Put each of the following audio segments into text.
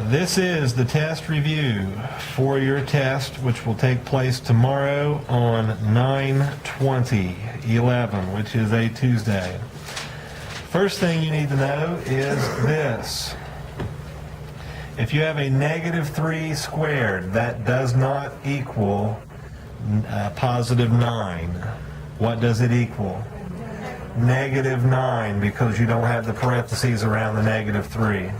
This is the test review for your test, which will take place tomorrow on 9/20/11, which is a Tuesday. First thing you need to know is this. If you have a -3 squared, that does not equal +9. What does it equal? -9, because you don't have the parentheses around the -3.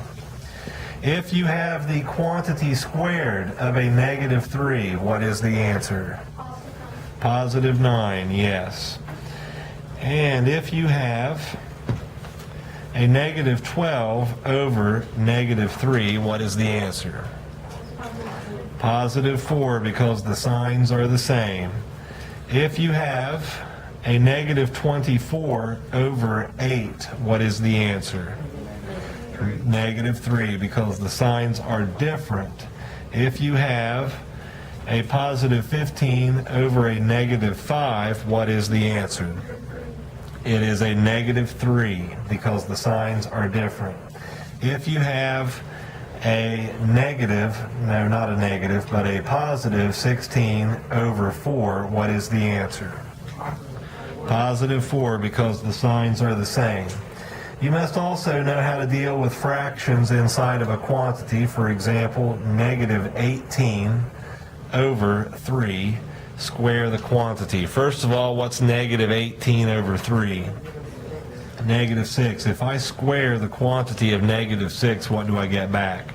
If you have the quantity squared of a -3, what is the answer? +9, yes. And if you have a -12 over -3, what is the answer? +4, because the signs are the same. If you have a -24 over 8, what is the answer? -3, because the signs are different. If you have a +15 over a -5, what is the answer? It is a -3, because the signs are different. If you have a +16 over 4, what is the answer? +4, because the signs are the same. You must also know how to deal with fractions inside of a quantity. For example, -18 over 3. Square the quantity. First of all, what's -18 over 3? -6. If I square the quantity of -6, what do I get back?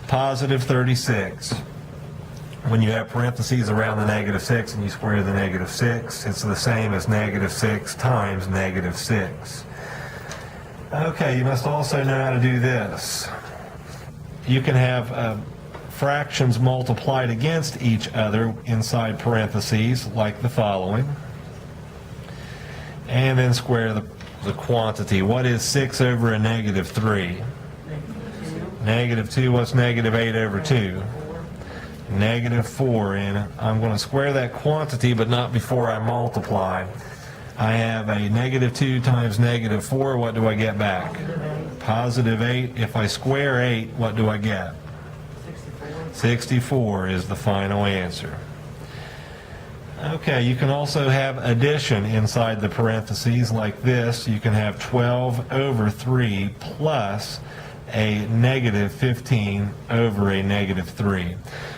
+36. When you have parentheses around the -6 and you square the -6, it's the same as -6 times -6. Okay, you must also know how to do this. You can have fractions multiplied against each other inside parentheses, like the following, and then square the quantity. What is 6 over a -3? -2. What's -8 over 2? -4. And I'm going to square that quantity, but not before I multiply. I have a -2 times -4. What do I get back? +8. If I square 8, what do I get? 64 is the final answer. Okay, you can also have addition inside the parentheses like this. You can have 12 over 3 plus a -15 over a -3.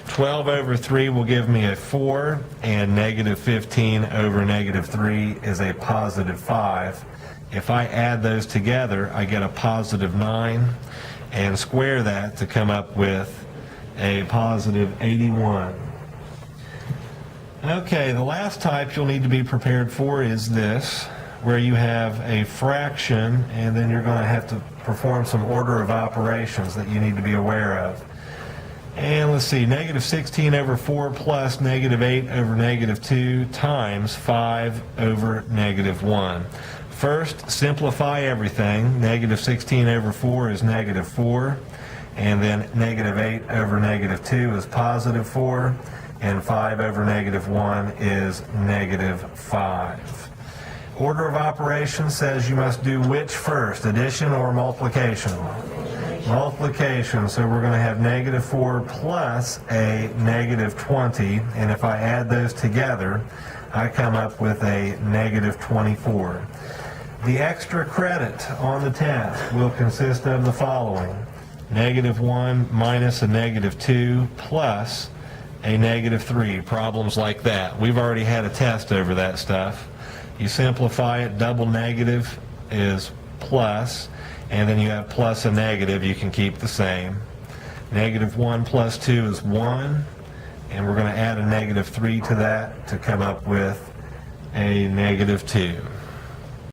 12 over 3 will give me a 4, and -15 over -3 is a +5. If I add those together, I get a +9, and square that to come up with a +81. Okay, the last type you'll need to be prepared for is this, where you have a fraction, and then you're going to have to perform some order of operations that you need to be aware of. And let's see, -16 over 4 plus -8 over -2 times 5 over -1. First, simplify everything. -16 over 4 is -4, and then -8 over -2 is +4, and 5 over -1 is -5. Order of operations says you must do which first, addition or multiplication? Multiplication, so we're going to have -4 plus a -20, and if I add those together, I come up with a -24. The extra credit on the test will consist of the following: -1 minus a -2 plus a -3. Problems like that. We've already had a test over that stuff. You simplify it, double negative is plus, and then you have plus a negative, you can keep the same. -1 plus 2 is 1, and we're going to add a -3 to that to come up with a -2.